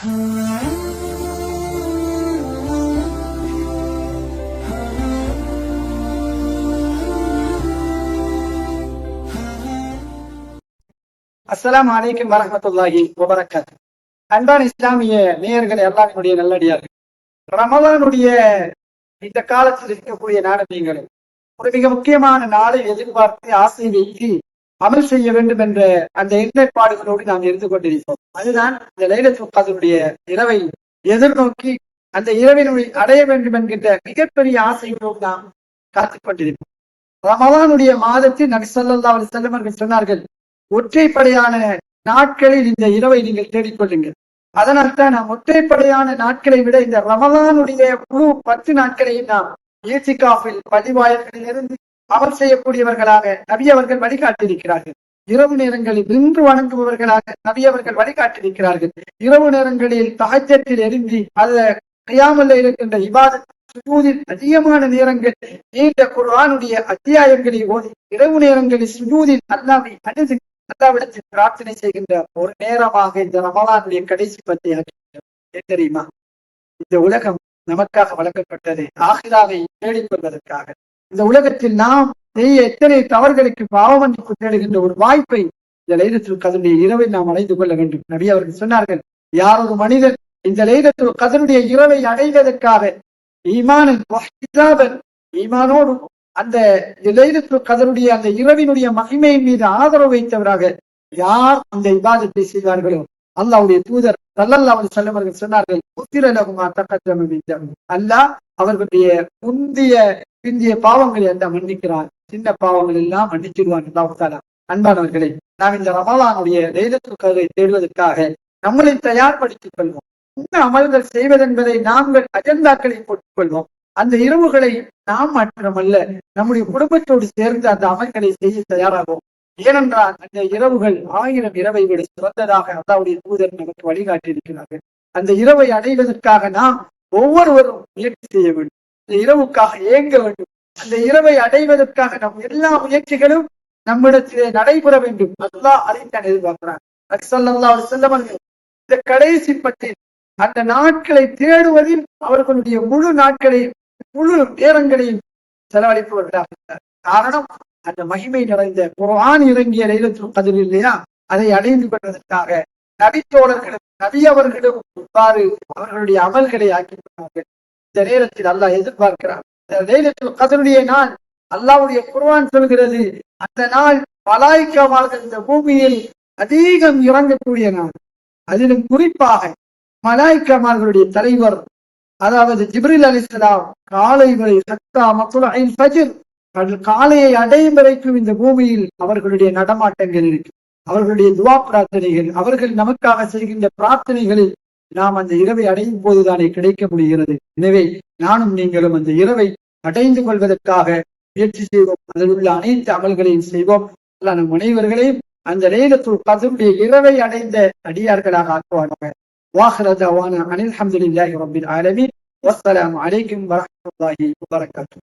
அஸ்ஸலாமு அலைக்கும் வரஹ்மத்துல்லாஹி வபரகாத்துஹு. அன்பான இஸ்லாமிய நேயர்களே, அல்லாஹ்வினுடைய நல்லடியார்கள், ரமலானுடைய இந்த காலத்தில் இருக்கக்கூடிய நாடகங்களை ஒரு மிக முக்கியமான நாளை எதிர்பார்த்து ஆசை வைத்து அமல் செய்ய வேண்டும் என்ற அந்த எண்ணப்பாடுகளோடு நாம் இருந்து கொண்டிருக்கிறோம். அதுதான் இந்த லைலத்துல் கத்ருடைய இரவை எதிர்நோக்கி அந்த இரவினுடைய அடைய வேண்டும் என்கின்ற மிகப்பெரிய ஆசைகளோடு நாம் காத்துக் கொண்டிருக்கிறோம். ரமலானுடைய மாதத்தில் நபி ஸல்லல்லாஹு அலைஹி வஸல்லம் அவர்கள் சொன்னார்கள், ஒற்றைப்படையான நாட்களில் இந்த இரவை நீங்கள் தேடிக்கொள்ளுங்கள். அதனால்தான் நாம் ஒற்றைப்படையான நாட்களை விட இந்த ரமலானுடைய முழு 10 நாட்களையும் நாம் இழ்திகாஃபில் பள்ளிவாயல்களில் இருந்து அமல் செய்யக்கூடியவர்களாக நபி அவர்கள் வழிகாட்டியிருக்கிறார்கள். இரவு நேரங்களில் நின்று வணங்குபவர்களாக நபி அவர்கள் வழிகாட்டியிருக்கிறார்கள். இரவு நேரங்களில் தஹஜ்ஜத்தில் எழும்பி அல்ல கியாமுல் இருக்கின்ற இபாதத் சுஜூதில் அதிகமான நேரங்கள் நீண்ட குர்ஆனுடைய அத்தியாயங்களை ஓதி இரவு நேரங்களில் சுஜூதில் அல்லாஹ்வை அணுகி அல்லாஹ்விடத்தில் பிரார்த்தனை செய்கின்ற ஒரு நேரமாக இந்த ரமலானுடைய கடைசி 10 ஆகிவிட்டது. தெரியுமா, இந்த உலகம் நமக்காக வழங்கப்பட்டது ஆகிராவை தேடிக்கொள்வதற்காக. இந்த உலகத்தில் நாம் செய்ய எத்தனை தவறுகளுக்கு பாவமன்னிப்பு தேடுகின்ற ஒரு வாய்ப்பை இந்த லைலத்துல் கத்ருடைய இரவில் நாம் அடைந்து கொள்ள வேண்டும். நபி அவர்கள் சொன்னார்கள், யார் ஒரு மனிதன் இந்த லைலத்துல் கத்ருடைய இரவை அடைவதற்காக ஈமானோடு அந்த லைலத்துல் கத்ருடைய அந்த இரவினுடைய மகிமையின் மீது ஆதரவு வைத்தவராக யார் அந்த இபாதத்தை செய்வார்களோ, அல்லாஹ்வுடைய தூதர் ஸல்லல்லாஹு அலைஹி வஸல்லம் அவர்கள் சொன்னார்கள், உத்திர லஹுமா தகத்தம மின் தம், அல்லாஹ் அவர்களுடைய பிந்திய பாவங்களை எல்லாம் மன்னிக்கிறார், சின்ன பாவங்கள் எல்லாம் மன்னிச்சிடுவான் அல்லாஹ் தஆலா. அன்பானவர்களே, நாம் இந்த ரமலானுடைய லைலத்துல் கத்ரை தேடுவதற்காக நம்மளை தயார்படுத்திக் கொள்வோம். என்ன அமல்கள் செய்வதென்பதை நாங்கள் அஜெண்டாக்களை போட்டுக் கொள்வோம். அந்த இரவுகளை நாம் மாற்றமல்ல, நம்முடைய குடும்பத்தோடு சேர்ந்து அந்த அமல்களை செய்ய தயாராகும். ஏனென்றால் அந்த இரவுகள் 1000 இரவை விட சிறந்ததாக அல்லாஹ்வுடைய தூதர் நமக்கு வழிகாட்டியிருக்கிறார்கள். அந்த இரவை அடைவதற்காக நாம் ஒவ்வொருவரும் முயற்சி செய்ய வேண்டும். அந்த இரவுக்காக ஏங்க வேண்டும். அந்த இரவை அடைவதற்காக நம் எல்லா முயற்சிகளும் நம்மிடத்திலே நடைபெற வேண்டும். அல்லாஹ் அதைத்தான் எதிர்பார்க்கிறார். ஸல்லல்லாஹு அலைஹி வஸல்லம் இந்த கடைசி 10 அந்த நாட்களை தேடுவதில் அவர்களுடைய முழு நாட்களையும் முழு நேரங்களையும் செலவழிப்பவர்களாக இருந்தார். காரணம், அந்த மகிமை நிறைந்த குர்ஆன் இறங்கிய லைலத்துல் கத்ர் இல்லையா, அதை அடைந்து கொள்வதற்காக நபித்தோழர்களும் நபி அவர்களும் இவ்வாறு அவர்களுடைய அமல்களை ஆக்கி கொண்டார்கள். இந்த நேரத்தில் அல்லாஹ் எதிர்பார்க்கிறார். இந்த லைலத்துல் கத்ருடைய நாள், அல்லாஹ்வுடைய குர்ஆன் சொல்கிறது, அந்த நாள் மலாயிக்காமார்கள் இந்த பூமியில் அதிகம் இறங்கக்கூடிய நாள். அதிலும் குறிப்பாக மலாயிக்காமார்களுடைய தலைவர் அதாவது ஜிப்ரீல் அலைஹிஸ்ஸலாம் காலை வரை ஹத்தா மத்லஇல் ஃபஜ்ர், காலையை அடையும் வரைக்கும் இந்த பூமியில் அவர்களுடைய நடமாட்டங்கள் இருக்கு. அவர்களுடைய துஆ பிரார்த்தனைகள், அவர்கள் நமக்காக செய்கின்ற பிரார்த்தனைகளில் நாம் அந்த இரவை அடையும் போதுதானே கிடைக்க முடிகிறது. எனவே நானும் நீங்களும் அந்த இரவை அடைந்து கொள்வதற்காக முயற்சி செய்வோம். அதில் உள்ள அனைத்து அமல்களையும் செய்வோம். அல்லாஹ் நம் அனைவர்களையும் அந்த லைலத்துல் கத்ருடைய இரவை அடைந்த அடியார்களாக ஆக்குவானாக. வாஹிர தஅவானா அனில் ஹம்துலில்லாஹி ரப்பில் ஆலமீன். வஸ்ஸலாமு அலைக்கும் வரஹ்மத்துல்லாஹி வபரகாத்துஹு.